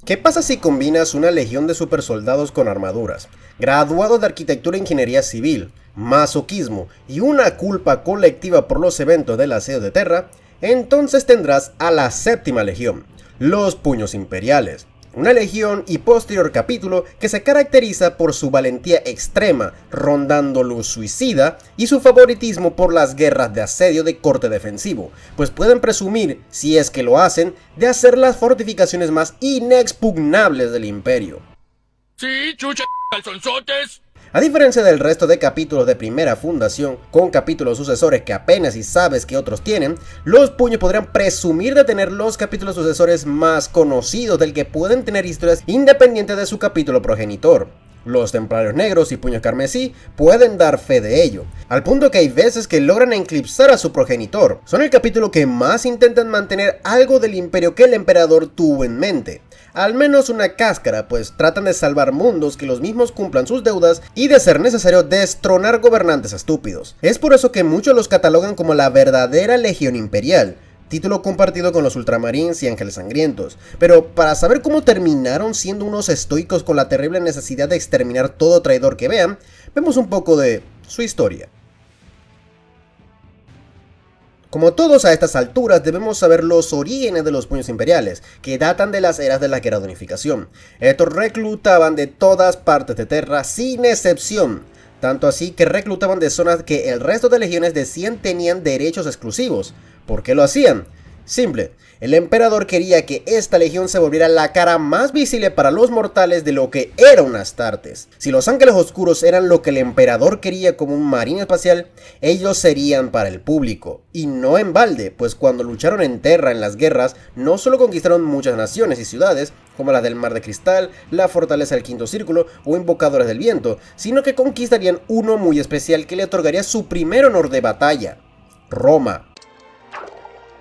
¿Qué pasa si combinas una legión de supersoldados con armaduras, graduados de arquitectura e ingeniería civil, masoquismo y una culpa colectiva por los eventos del asedio de Terra? Entonces tendrás a la séptima legión, los Puños Imperiales. Una legión y posterior capítulo que se caracteriza por su valentía extrema, rondando lo suicida, y su favoritismo por las guerras de asedio de corte defensivo, pues pueden presumir, si es que lo hacen, de hacer las fortificaciones más inexpugnables del imperio. Sí, chucha, calzonzotes. A diferencia del resto de capítulos de Primera Fundación, con capítulos sucesores que apenas si sabes que otros tienen, los Puños podrían presumir de tener los capítulos sucesores más conocidos del que pueden tener historias independientes de su capítulo progenitor. Los Templarios Negros y Puños Carmesí pueden dar fe de ello, al punto que hay veces que logran eclipsar a su progenitor. Son el capítulo que más intentan mantener algo del imperio que el emperador tuvo en mente. Al menos una cáscara, pues tratan de salvar mundos, que los mismos cumplan sus deudas y, de ser necesario, destronar gobernantes estúpidos. Es por eso que muchos los catalogan como la verdadera Legión Imperial, título compartido con los Ultramarines y Ángeles Sangrientos. Pero para saber cómo terminaron siendo unos estoicos con la terrible necesidad de exterminar todo traidor que vean, vemos un poco de su historia. Como todos a estas alturas debemos saber los orígenes de los Puños Imperiales, que datan de las eras de la Guerra de Unificación. Estos reclutaban de todas partes de Terra sin excepción, tanto así que reclutaban de zonas que el resto de legiones decían tenían derechos exclusivos. ¿Por qué lo hacían? Simple, el emperador quería que esta legión se volviera la cara más visible para los mortales de lo que era un Astartes. Si los Ángeles Oscuros eran lo que el emperador quería como un marín espacial, ellos serían para el público. Y no en balde, pues cuando lucharon en Terra en las guerras, no solo conquistaron muchas naciones y ciudades, como la del Mar de Cristal, la Fortaleza del Quinto Círculo o Invocadores del Viento, sino que conquistarían uno muy especial que le otorgaría su primer honor de batalla: Roma.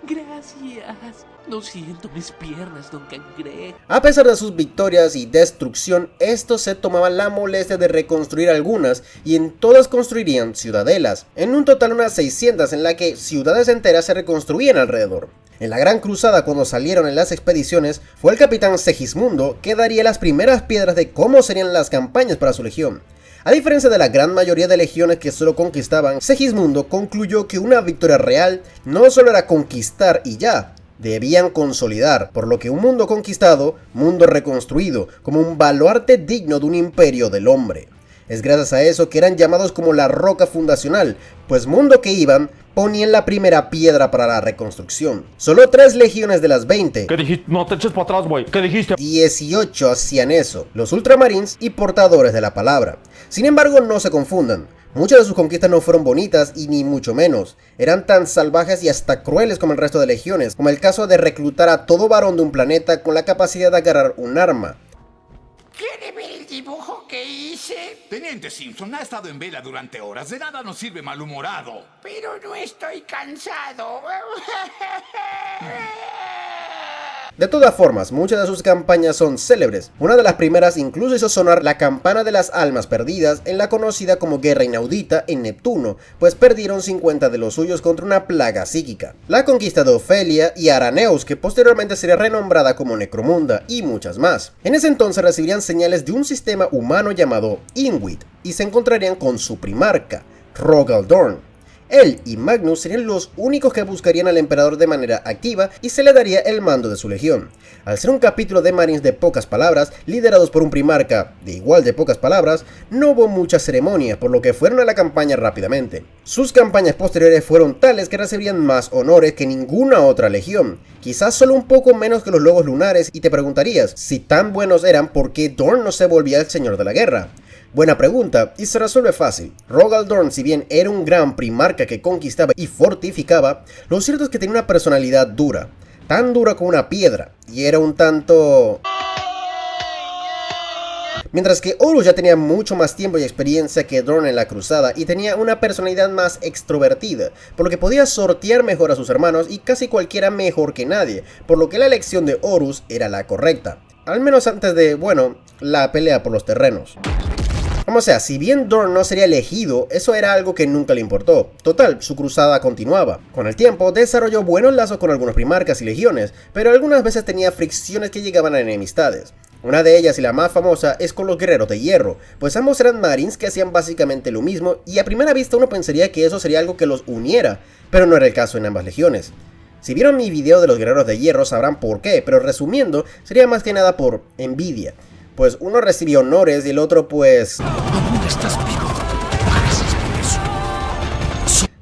Gracias. No siento mis piernas, don Cangrejo. A pesar de sus victorias y destrucción, estos se tomaban la molestia de reconstruir algunas, y en todas construirían ciudadelas, en un total unas 600, en la que ciudades enteras se reconstruían alrededor. En la Gran Cruzada, cuando salieron en las expediciones, fue el capitán Segismundo que daría las primeras piedras de cómo serían las campañas para su legión. A diferencia de la gran mayoría de legiones que solo conquistaban, Segismundo concluyó que una victoria real no solo era conquistar y ya, debían consolidar, por lo que un mundo conquistado, mundo reconstruido, como un baluarte digno de un imperio del hombre. Es gracias a eso que eran llamados como la roca fundacional, pues mundo que iban, ponían la primera piedra para la reconstrucción. Solo 3 legiones de las 20, ¿Qué dijiste? No te eches para atrás, güey. ¿Qué dijiste? 18 hacían eso, los Ultramarines y portadores de la palabra. Sin embargo, no se confundan, muchas de sus conquistas no fueron bonitas y ni mucho menos. Eran tan salvajes y hasta crueles como el resto de legiones, como el caso de reclutar a todo varón de un planeta con la capacidad de agarrar un arma. ¿Quiere ver el dibujo que hice? Teniente Simpson ha estado en vela durante horas. De nada nos sirve malhumorado. Pero no estoy cansado. De todas formas, muchas de sus campañas son célebres. Una de las primeras incluso hizo sonar la campana de las almas perdidas en la conocida como Guerra Inaudita en Neptuno, pues perdieron 50 de los suyos contra una plaga psíquica. La conquista de Ofelia y Araneus, que posteriormente sería renombrada como Necromunda, y muchas más. En ese entonces recibirían señales de un sistema humano llamado Inwit, y se encontrarían con su primarca, Rogal Dorn. Él y Magnus serían los únicos que buscarían al emperador de manera activa y se le daría el mando de su legión. Al ser un capítulo de marines de pocas palabras, liderados por un primarca de igual de pocas palabras, no hubo mucha ceremonia, por lo que fueron a la campaña rápidamente. Sus campañas posteriores fueron tales que recibirían más honores que ninguna otra legión, quizás solo un poco menos que los lobos lunares, y te preguntarías, si tan buenos eran, ¿por qué Dorn no se volvía el señor de la guerra? Buena pregunta, y se resuelve fácil. Rogal Dorn, si bien era un gran primarca que conquistaba y fortificaba, lo cierto es que tenía una personalidad dura, tan dura como una piedra, y era un tanto... Mientras que Horus ya tenía mucho más tiempo y experiencia que Dorn en la cruzada y tenía una personalidad más extrovertida, por lo que podía sortear mejor a sus hermanos y casi cualquiera mejor que nadie, por lo que la elección de Horus era la correcta, al menos antes de, bueno, la pelea por los terrenos. Como sea, si bien Dorn no sería elegido, eso era algo que nunca le importó. Total, su cruzada continuaba. Con el tiempo, desarrolló buenos lazos con algunos primarcas y legiones, pero algunas veces tenía fricciones que llegaban a enemistades. Una de ellas y la más famosa es con los guerreros de hierro, pues ambos eran marines que hacían básicamente lo mismo y a primera vista uno pensaría que eso sería algo que los uniera, pero no era el caso en ambas legiones. Si vieron mi video de los guerreros de hierro sabrán por qué, pero resumiendo, sería más que nada por envidia. Pues uno recibió honores y el otro pues... Aún estás vivo. Pareces por eso.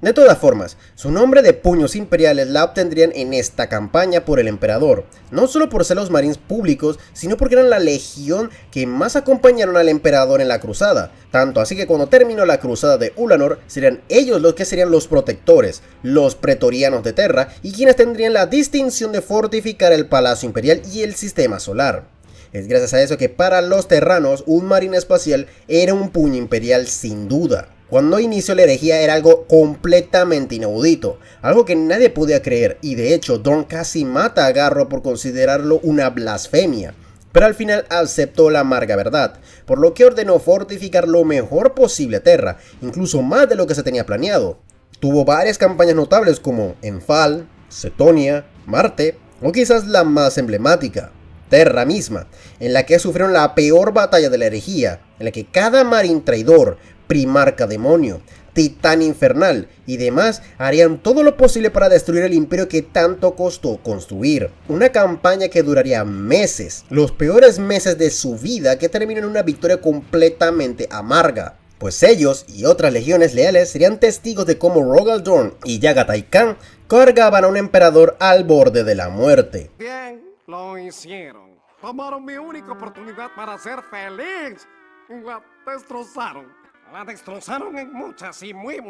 De todas formas, su nombre de puños imperiales la obtendrían en esta campaña por el emperador, no solo por ser los marines públicos, sino porque eran la legión que más acompañaron al emperador en la cruzada, tanto así que cuando terminó la cruzada de Ulanor, serían ellos los que serían los protectores, los pretorianos de Terra, y quienes tendrían la distinción de fortificar el palacio imperial y el sistema solar. Es gracias a eso que para los terranos un marine espacial era un puño imperial sin duda. Cuando inició la herejía era algo completamente inaudito, algo que nadie podía creer, y de hecho Dorn casi mata a Garro por considerarlo una blasfemia, pero al final aceptó la amarga verdad, por lo que ordenó fortificar lo mejor posible a Terra, incluso más de lo que se tenía planeado. Tuvo varias campañas notables como Enfal, Cetonia, Marte, o quizás la más emblemática, Terra misma, en la que sufrieron la peor batalla de la herejía, en la que cada marín traidor, primarca demonio, titán infernal y demás harían todo lo posible para destruir el imperio que tanto costó construir. Una campaña que duraría meses, los peores meses de su vida, que terminó en una victoria completamente amarga. Pues ellos y otras legiones leales serían testigos de cómo Rogal Dorn y Yagatai Khan cargaban a un emperador al borde de la muerte. Bien, lo hicieron. Tomaron mi única oportunidad para ser feliz y la destrozaron. La destrozaron en muchas y muy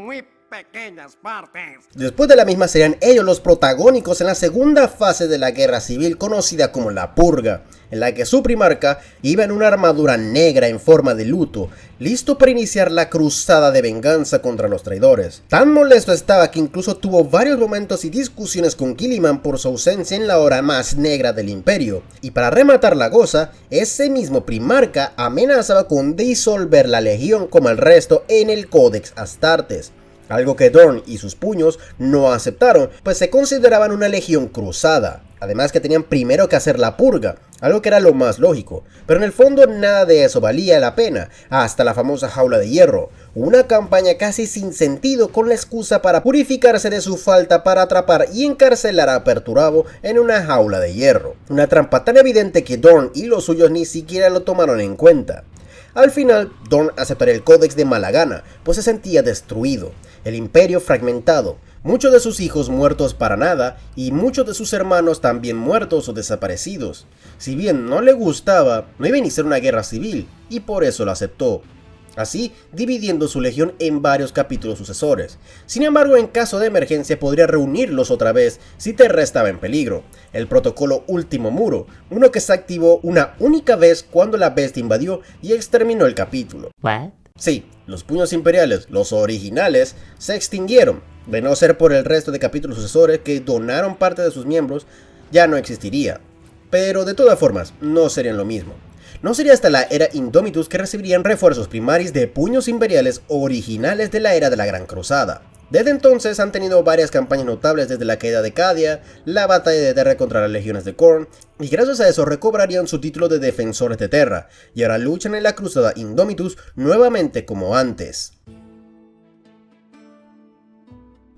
pequeñas partes. Después de la misma serían ellos los protagónicos en la segunda fase de la guerra civil conocida como la Purga, en la que su primarca iba en una armadura negra en forma de luto, listo para iniciar la cruzada de venganza contra los traidores. Tan molesto estaba que incluso tuvo varios momentos y discusiones con Guilliman por su ausencia en la hora más negra del imperio, y para rematar la goza, ese mismo primarca amenazaba con disolver la legión como el resto en el Codex Astartes. Algo que Dorn y sus puños no aceptaron, pues se consideraban una legión cruzada. Además que tenían primero que hacer la purga, algo que era lo más lógico, pero en el fondo nada de eso valía la pena, hasta la famosa jaula de hierro, una campaña casi sin sentido con la excusa para purificarse de su falta para atrapar y encarcelar a Perturabo en una jaula de hierro, una trampa tan evidente que Dorn y los suyos ni siquiera lo tomaron en cuenta. Al final, Dorn aceptaría el Códex de mala gana, pues se sentía destruido, el imperio fragmentado, muchos de sus hijos muertos para nada y muchos de sus hermanos también muertos o desaparecidos. Si bien no le gustaba, no iba a iniciar una guerra civil, y por eso lo aceptó. Así, dividiendo su legión en varios capítulos sucesores. Sin embargo, en caso de emergencia podría reunirlos otra vez si Terra estaba en peligro. El protocolo Último Muro, uno que se activó una única vez cuando la bestia invadió y exterminó el capítulo. What? Sí, los puños imperiales, los originales, se extinguieron. De no ser por el resto de capítulos sucesores que donaron parte de sus miembros, ya no existiría. Pero de todas formas, no serían lo mismo. No sería hasta la era Indomitus que recibirían refuerzos primaris de puños imperiales originales de la era de la Gran Cruzada. Desde entonces han tenido varias campañas notables desde la caída de Cadia, la batalla de Terra contra las legiones de Khorne, y gracias a eso recobrarían su título de defensores de Terra, y ahora luchan en la cruzada Indomitus nuevamente como antes.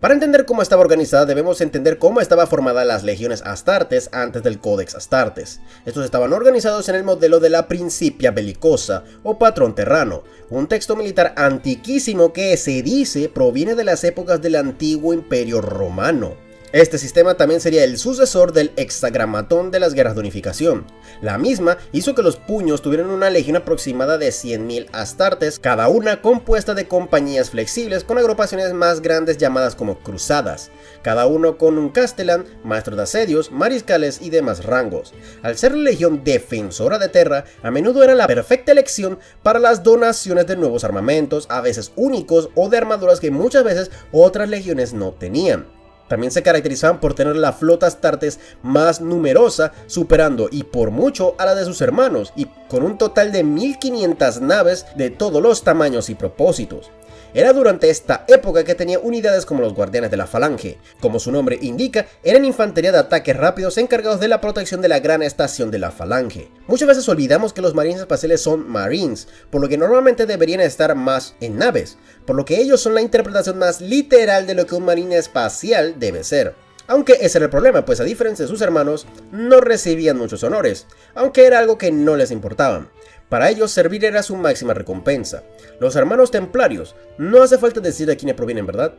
Para entender cómo estaba organizada debemos entender cómo estaban formadas las legiones Astartes antes del Codex Astartes. Estos estaban organizados en el modelo de la Principia Bellicosa o Patrón Terrano, un texto militar antiquísimo que se dice proviene de las épocas del antiguo Imperio Romano. Este sistema también sería el sucesor del Hexagramatón de las guerras de unificación. La misma hizo que los puños tuvieran una legión aproximada de 100.000 astartes, cada una compuesta de compañías flexibles con agrupaciones más grandes llamadas como cruzadas, cada uno con un castellán, maestro de asedios, mariscales y demás rangos. Al ser la legión defensora de Terra, a menudo era la perfecta elección para las donaciones de nuevos armamentos, a veces únicos o de armaduras que muchas veces otras legiones no tenían. También se caracterizaban por tener la flota Astartes más numerosa, superando y por mucho a la de sus hermanos, y con un total de 1500 naves de todos los tamaños y propósitos. Era durante esta época que tenía unidades como los Guardianes de la Falange. Como su nombre indica, eran infantería de ataque rápidos encargados de la protección de la gran estación de la Falange. Muchas veces olvidamos que los marines espaciales son marines, por lo que normalmente deberían estar más en naves, por lo que ellos son la interpretación más literal de lo que un marine espacial debe ser. Aunque ese era el problema, pues a diferencia de sus hermanos, no recibían muchos honores, aunque era algo que no les importaba. Para ellos servir era su máxima recompensa. Los hermanos templarios, no hace falta decir de quiénes provienen, ¿verdad?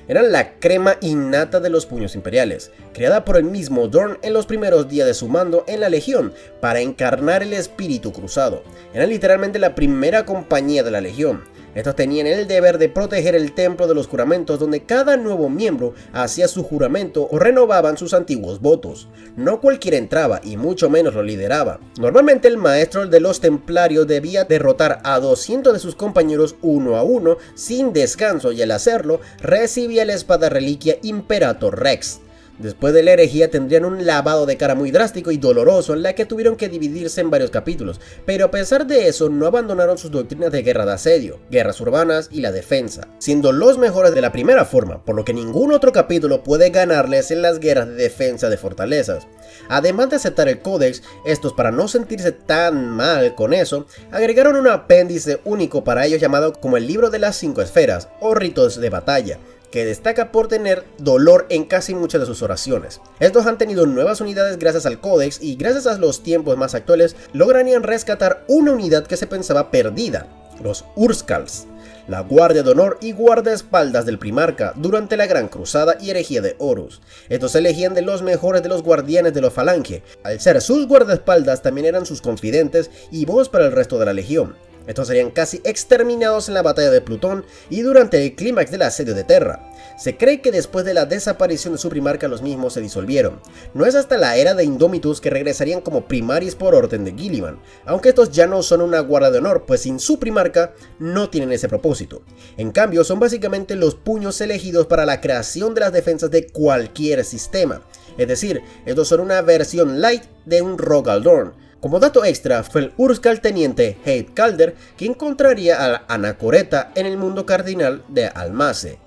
Eran la crema innata de los puños imperiales, creada por el mismo Dorn en los primeros días de su mando en la Legión para encarnar el espíritu cruzado. Eran literalmente la primera compañía de la Legión. Estos tenían el deber de proteger el templo de los juramentos, donde cada nuevo miembro hacía su juramento o renovaban sus antiguos votos. No cualquiera entraba y mucho menos lo lideraba. Normalmente el maestro de los templarios debía derrotar a 200 de sus compañeros uno a uno sin descanso, y al hacerlo recibía la espada reliquia Imperator Rex. Después de la herejía tendrían un lavado de cara muy drástico y doloroso en la que tuvieron que dividirse en varios capítulos, pero a pesar de eso no abandonaron sus doctrinas de guerra de asedio, guerras urbanas y la defensa, siendo los mejores de la primera forma, por lo que ningún otro capítulo puede ganarles en las guerras de defensa de fortalezas. Además de aceptar el códex, estos, para no sentirse tan mal con eso, agregaron un apéndice único para ellos llamado como el libro de las 5 esferas o ritos de batalla, que destaca por tener dolor en casi muchas de sus oraciones. Estos han tenido nuevas unidades gracias al códex, y gracias a los tiempos más actuales lograrían rescatar una unidad que se pensaba perdida, los Urskals, la guardia de honor y guardaespaldas del Primarca durante la Gran Cruzada y herejía de Horus. Estos se elegían de los mejores de los guardianes de la Falange. Al ser sus guardaespaldas también eran sus confidentes y voz para el resto de la Legión. Estos serían casi exterminados en la batalla de Plutón y durante el clímax del asedio de Terra. Se cree que después de la desaparición de su primarca los mismos se disolvieron. No es hasta la era de Indomitus que regresarían como primaris por orden de Guilliman, aunque estos ya no son una guardia de honor, pues sin su primarca no tienen ese propósito. En cambio son básicamente los puños elegidos para la creación de las defensas de cualquier sistema. Es decir, estos son una versión light de un Rogal Dorn. Como dato extra, fue el Urskal teniente Heid Calder que encontraría a la Anacoreta en el mundo cardinal de Almase.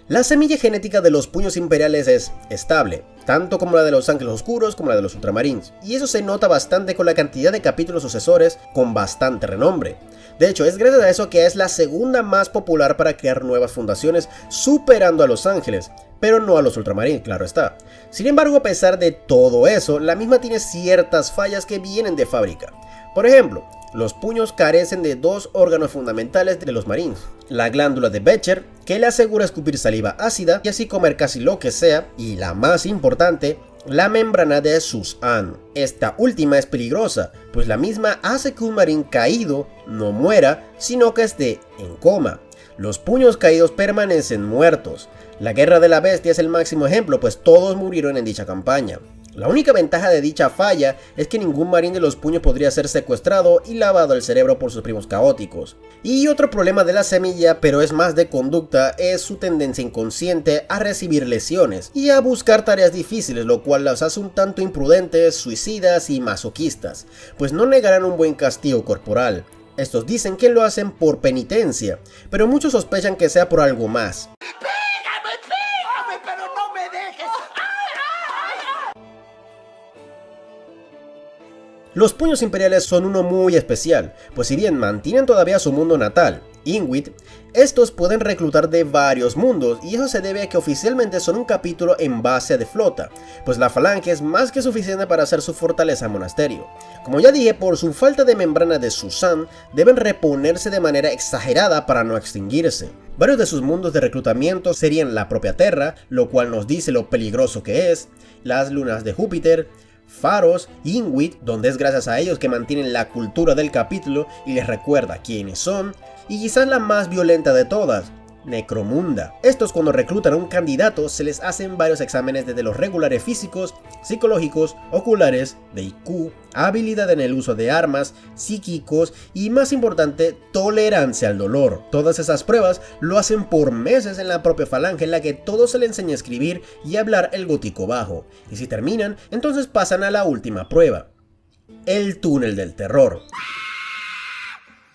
La semilla genética de los puños imperiales es estable, tanto como la de los ángeles oscuros como la de los ultramarines, y eso se nota bastante con la cantidad de capítulos sucesores con bastante renombre. De hecho, es gracias a eso que es la segunda más popular para crear nuevas fundaciones, superando a los ángeles, pero no a los ultramarines, claro está. Sin embargo, a pesar de todo eso, la misma tiene ciertas fallas que vienen de fábrica. Por ejemplo, los puños carecen de dos órganos fundamentales de los marines: la glándula de Becher, que le asegura escupir saliva ácida y así comer casi lo que sea, y la más importante, la membrana de Susan. Esta última es peligrosa, pues la misma hace que un marín caído no muera, sino que esté en coma. Los puños caídos permanecen muertos. La guerra de la bestia es el máximo ejemplo, pues todos murieron en dicha campaña. La única ventaja de dicha falla es que ningún marín de los puños podría ser secuestrado y lavado el cerebro por sus primos caóticos. Y otro problema de la semilla, pero es más de conducta, es su tendencia inconsciente a recibir lesiones y a buscar tareas difíciles, lo cual las hace un tanto imprudentes, suicidas y masoquistas, pues no negarán un buen castigo corporal. Estos dicen que lo hacen por penitencia, pero muchos sospechan que sea por algo más. ¡Pégame, pero no me dejes! Los puños imperiales son uno muy especial, pues si bien mantienen todavía su mundo natal, Ingwit, estos pueden reclutar de varios mundos, y eso se debe a que oficialmente son un capítulo en base de flota, pues la Falange es más que suficiente para hacer su fortaleza monasterio. Como ya dije, por su falta de membrana de Susan, deben reponerse de manera exagerada para no extinguirse. Varios de sus mundos de reclutamiento serían la propia Terra, lo cual nos dice lo peligroso que es, las lunas de Júpiter, Faros, Ingwit, donde es gracias a ellos que mantienen la cultura del capítulo y les recuerda quiénes son, y quizás la más violenta de todas, Necromunda. Estos, cuando reclutan a un candidato, se les hacen varios exámenes desde los regulares físicos, psicológicos, oculares, de IQ, habilidad en el uso de armas, psíquicos y, más importante, tolerancia al dolor. Todas esas pruebas lo hacen por meses en la propia falange, en la que todo se le enseña a escribir y hablar el gótico bajo. Y si terminan, entonces pasan a la última prueba: el túnel del terror.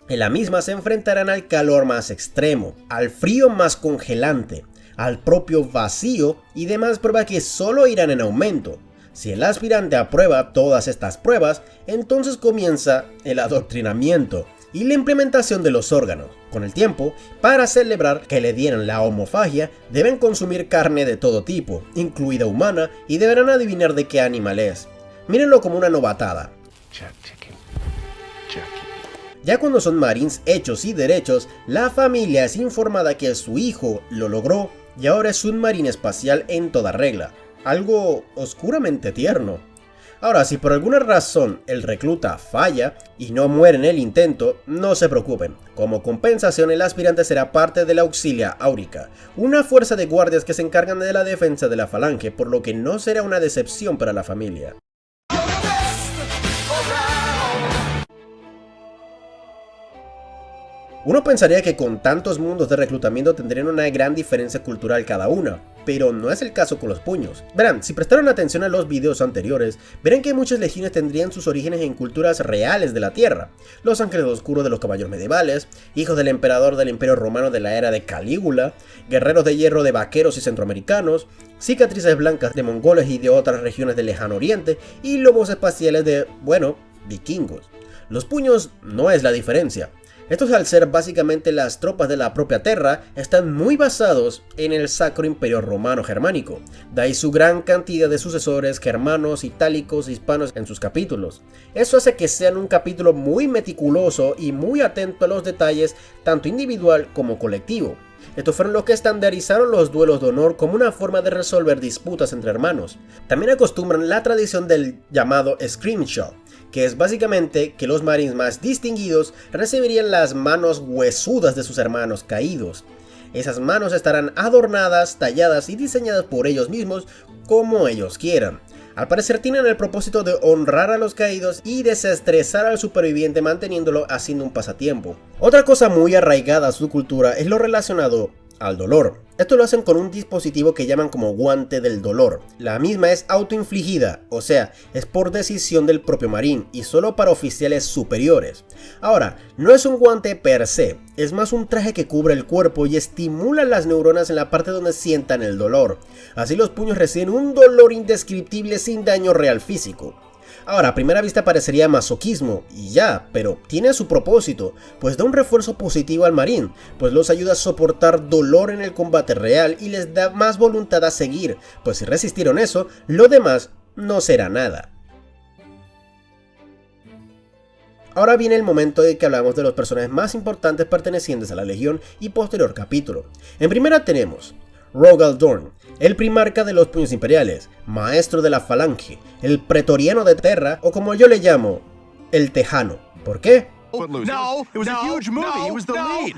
En la misma se enfrentarán al calor más extremo, al frío más congelante, al propio vacío y demás pruebas que solo irán en aumento. Si el aspirante aprueba todas estas pruebas, entonces comienza el adoctrinamiento y la implementación de los órganos. Con el tiempo, para celebrar que le dieron la homofagia, deben consumir carne de todo tipo, incluida humana, y deberán adivinar de qué animal es. Mírenlo como una novatada. Ya cuando son marines hechos y derechos, la familia es informada que su hijo lo logró y ahora es un marín espacial en toda regla. Algo oscuramente tierno. Ahora, si por alguna razón el recluta falla y no muere en el intento, no se preocupen. Como compensación, el aspirante será parte de la Auxilia Áurica, una fuerza de guardias que se encargan de la defensa de la falange, por lo que no será una decepción para la familia. Uno pensaría que con tantos mundos de reclutamiento tendrían una gran diferencia cultural cada una, pero no es el caso con los puños. Verán, si prestaron atención a los videos anteriores, verán que muchas legiones tendrían sus orígenes en culturas reales de la Tierra. Los ángeles oscuros de los caballeros medievales, hijos del emperador del Imperio Romano de la era de Calígula, guerreros de hierro de vaqueros y centroamericanos, cicatrices blancas de mongoles y de otras regiones del lejano oriente, y lobos espaciales de, bueno, vikingos. Los puños no es la diferencia. Estos, al ser básicamente las tropas de la propia Terra, están muy basados en el Sacro Imperio Romano Germánico, de ahí su gran cantidad de sucesores germanos, itálicos, hispanos en sus capítulos. Eso hace que sean un capítulo muy meticuloso y muy atento a los detalles, tanto individual como colectivo. Estos fueron los que estandarizaron los duelos de honor como una forma de resolver disputas entre hermanos. También acostumbran la tradición del llamado scrimshaw, que es básicamente que los marines más distinguidos recibirían las manos huesudas de sus hermanos caídos. Esas manos estarán adornadas, talladas y diseñadas por ellos mismos como ellos quieran. Al parecer tienen el propósito de honrar a los caídos y desestresar al superviviente, manteniéndolo haciendo un pasatiempo. Otra cosa muy arraigada a su cultura es lo relacionado al dolor. Esto lo hacen con un dispositivo que llaman como guante del dolor. La misma es autoinfligida, o sea, es por decisión del propio marín y solo para oficiales superiores. Ahora, no es un guante per se, es más un traje que cubre el cuerpo y estimula las neuronas en la parte donde sientan el dolor. Así los puños reciben un dolor indescriptible sin daño real físico. Ahora, a primera vista parecería masoquismo, y ya, pero tiene su propósito, pues da un refuerzo positivo al marín, pues los ayuda a soportar dolor en el combate real y les da más voluntad a seguir, pues si resistieron eso, lo demás no será nada. Ahora viene el momento de que hablamos de los personajes más importantes pertenecientes a la Legión y posterior capítulo. En primera tenemos Rogal Dorn, el primarca de los puños imperiales, maestro de la falange, el pretoriano de Terra, o como yo le llamo, el tejano. ¿Por qué? No, it was a huge movie. It was the lead.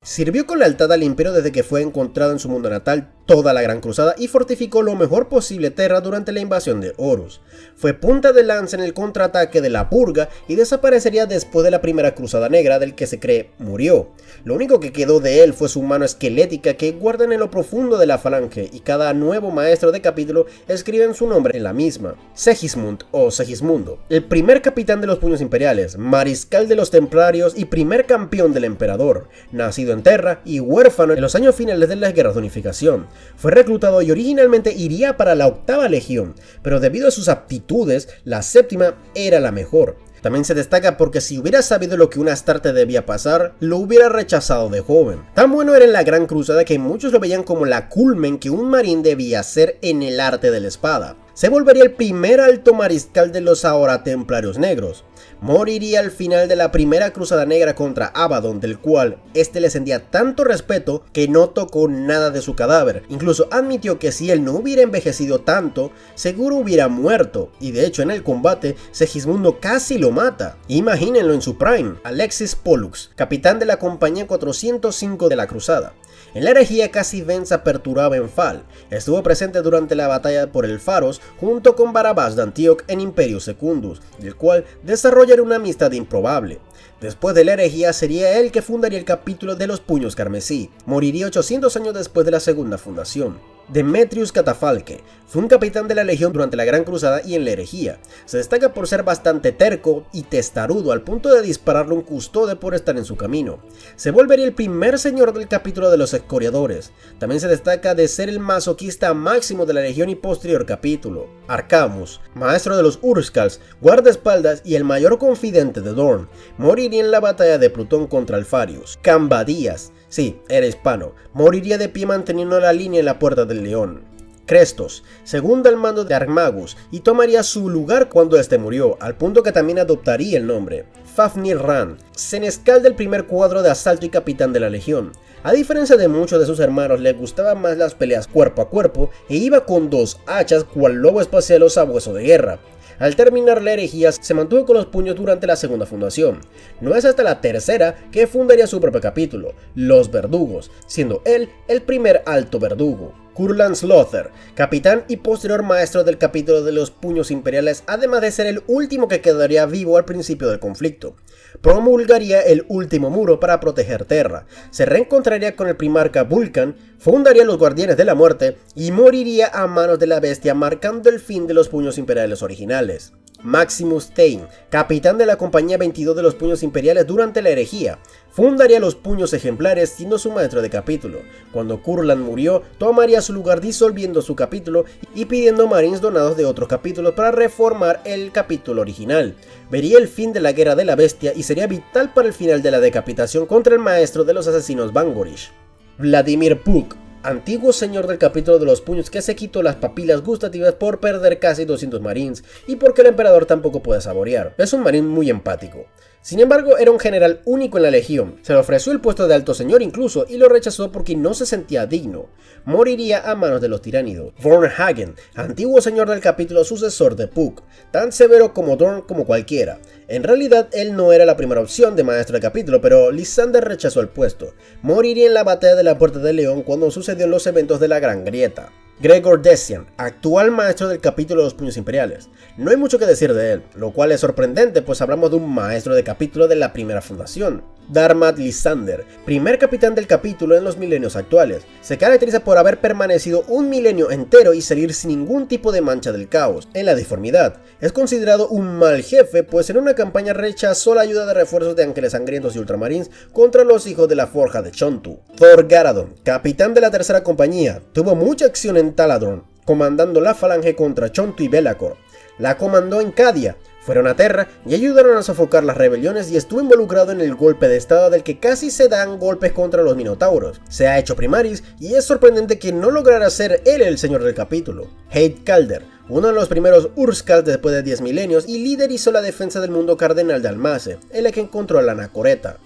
Sirvió con lealtad al imperio desde que fue encontrado en su mundo natal toda la Gran Cruzada y fortificó lo mejor posible Terra durante la invasión de Horus. Fue punta de lanza en el contraataque de la Purga y desaparecería después de la primera Cruzada Negra, del que se cree murió. Lo único que quedó de él fue su mano esquelética que guardan en lo profundo de la falange, y cada nuevo maestro de capítulo escribe en su nombre en la misma. Segismund o Segismundo, el primer capitán de los puños imperiales, mariscal de los templarios y primer campeón del emperador, nacido en Terra y huérfano en los años finales de las guerras de unificación. Fue reclutado y originalmente iría para la 8ª legión, pero debido a sus aptitudes, la 7ª era la mejor. También se destaca porque si hubiera sabido lo que un Astarte debía pasar, lo hubiera rechazado de joven. Tan bueno era en la Gran Cruzada que muchos lo veían como la culmen que un marín debía ser en el arte de la espada. Se volvería el primer alto mariscal de los ahora templarios negros. moriría al final de la primera cruzada negra contra Abaddon, del cual este le sentía tanto respeto que no tocó nada de su cadáver. Incluso admitió que si él no hubiera envejecido tanto, seguro hubiera muerto, y de hecho en el combate Segismundo casi lo mata. Imagínenlo en su prime, Alexis Pollux, capitán de la compañía 405 de la cruzada. En la herejía casi vence a Perturaba en Fal, estuvo presente durante la batalla por el Pharos junto con Barabás de Antioch en Imperius Secundus, del cual desarrollaría una amistad improbable. Después de la herejía sería él que fundaría el capítulo de los Puños Carmesí, moriría 800 años después de la segunda fundación. Demetrius Catafalque fue un capitán de la legión durante la Gran Cruzada y en la herejía. Se destaca por ser bastante terco y testarudo al punto de dispararle un custode por estar en su camino. Se volvería el primer señor del capítulo de los Escoriadores. También se destaca de ser el masoquista máximo de la legión y posterior capítulo. Arcamus, maestro de los Urskals, guardaespaldas y el mayor confidente de Dorn, moriría en la batalla de Plutón contra Alfarius. Cambadías, sí, era hispano, moriría de pie manteniendo la línea en la Puerta del León. Crestos, segundo al mando de Armagus y tomaría su lugar cuando este murió, al punto que también adoptaría el nombre. Fafnir Ran, senescal del primer cuadro de asalto y capitán de la legión. A diferencia de muchos de sus hermanos, le gustaban más las peleas cuerpo a cuerpo e iba con 2 hachas cual lobo espacial o sabueso de guerra. Al terminar la herejía se mantuvo con los puños durante la segunda fundación. No es hasta la tercera que fundaría su propio capítulo, los Verdugos, siendo él el primer alto verdugo. Kurlan Slother, capitán y posterior maestro del capítulo de los Puños Imperiales, además de ser el último que quedaría vivo al principio del conflicto. Promulgaría el último muro para proteger Terra, se reencontraría con el primarca Vulcan, fundaría los Guardianes de la Muerte y moriría a manos de la bestia, marcando el fin de los Puños Imperiales originales. Maximus Tain, capitán de la compañía 22 de los Puños Imperiales durante la herejía, fundaría los Puños Ejemplares siendo su maestro de capítulo. Cuando Kurlan murió, tomaría su lugar disolviendo su capítulo y pidiendo marines donados de otros capítulos para reformar el capítulo original. Vería el fin de la Guerra de la Bestia y sería vital para el final de la decapitación contra el maestro de los asesinos Vangorish. Vladimir Puk, antiguo señor del capítulo de los puños que se quitó las papilas gustativas por perder casi 200 marines y porque el emperador tampoco puede saborear. Es un marín muy empático. Sin embargo, era un general único en la legión, se le ofreció el puesto de alto señor incluso y lo rechazó porque no se sentía digno. Moriría a manos de los tiránidos. Vorn Hagen, antiguo señor del capítulo sucesor de Puck, tan severo como Dorn como cualquiera. En realidad, él no era la primera opción de maestro de capítulo, pero Lysander rechazó el puesto. Moriría en la batalla de la Puerta del León cuando sucedió los eventos de la Gran Grieta. Gregor Desian, actual maestro del capítulo de los Puños Imperiales. No hay mucho que decir de él, lo cual es sorprendente pues hablamos de un maestro de capítulo de la primera fundación. Darmat Lysander, primer capitán del capítulo en los milenios actuales. Se caracteriza por haber permanecido un milenio entero y salir sin ningún tipo de mancha del caos. En la deformidad, es considerado un mal jefe pues en una campaña rechazó la ayuda de refuerzos de ángeles sangrientos y ultramarines contra los hijos de la forja de Chontu. Thor Garadon, capitán de la tercera compañía, tuvo mucha acción en Taladron, comandando la falange contra Chontu y Belacor. La comandó en Cadia. Fueron a Terra y ayudaron a sofocar las rebeliones y estuvo involucrado en el golpe de estado del que casi se dan golpes contra los Minotauros. Se ha hecho Primaris y es sorprendente que no lograra ser él el señor del capítulo. Heid Calder, uno de los primeros Urskals después de 10 milenios y liderizó la defensa del mundo cardenal de Almace, el que encontró a la Anacoreta.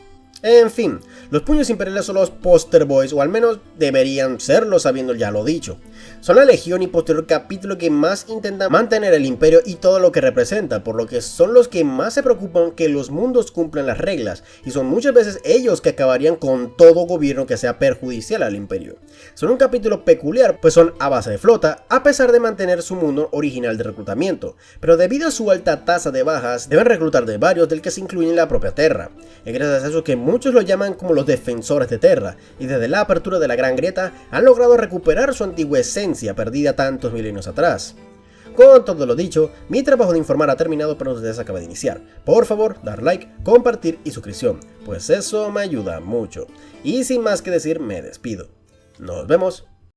En fin, los Puños Imperiales son los poster boys, o al menos deberían serlo sabiendo ya lo dicho. Son la legión y posterior capítulo que más intenta mantener el imperio y todo lo que representa, por lo que son los que más se preocupan que los mundos cumplan las reglas, y son muchas veces ellos que acabarían con todo gobierno que sea perjudicial al imperio. Son un capítulo peculiar, pues son a base de flota, a pesar de mantener su mundo original de reclutamiento, pero debido a su alta tasa de bajas, deben reclutar de varios del que se incluyen la propia Terra. Es gracias a eso que muchos lo llaman como los defensores de Terra, y desde la apertura de la Gran Grieta han logrado recuperar su antigua esencia perdida tantos milenios atrás. Con todo lo dicho, mi trabajo de informar ha terminado, pero ustedes acaba de iniciar. Por favor, dar like, compartir y suscripción, pues eso me ayuda mucho. Y sin más que decir, me despido. Nos vemos.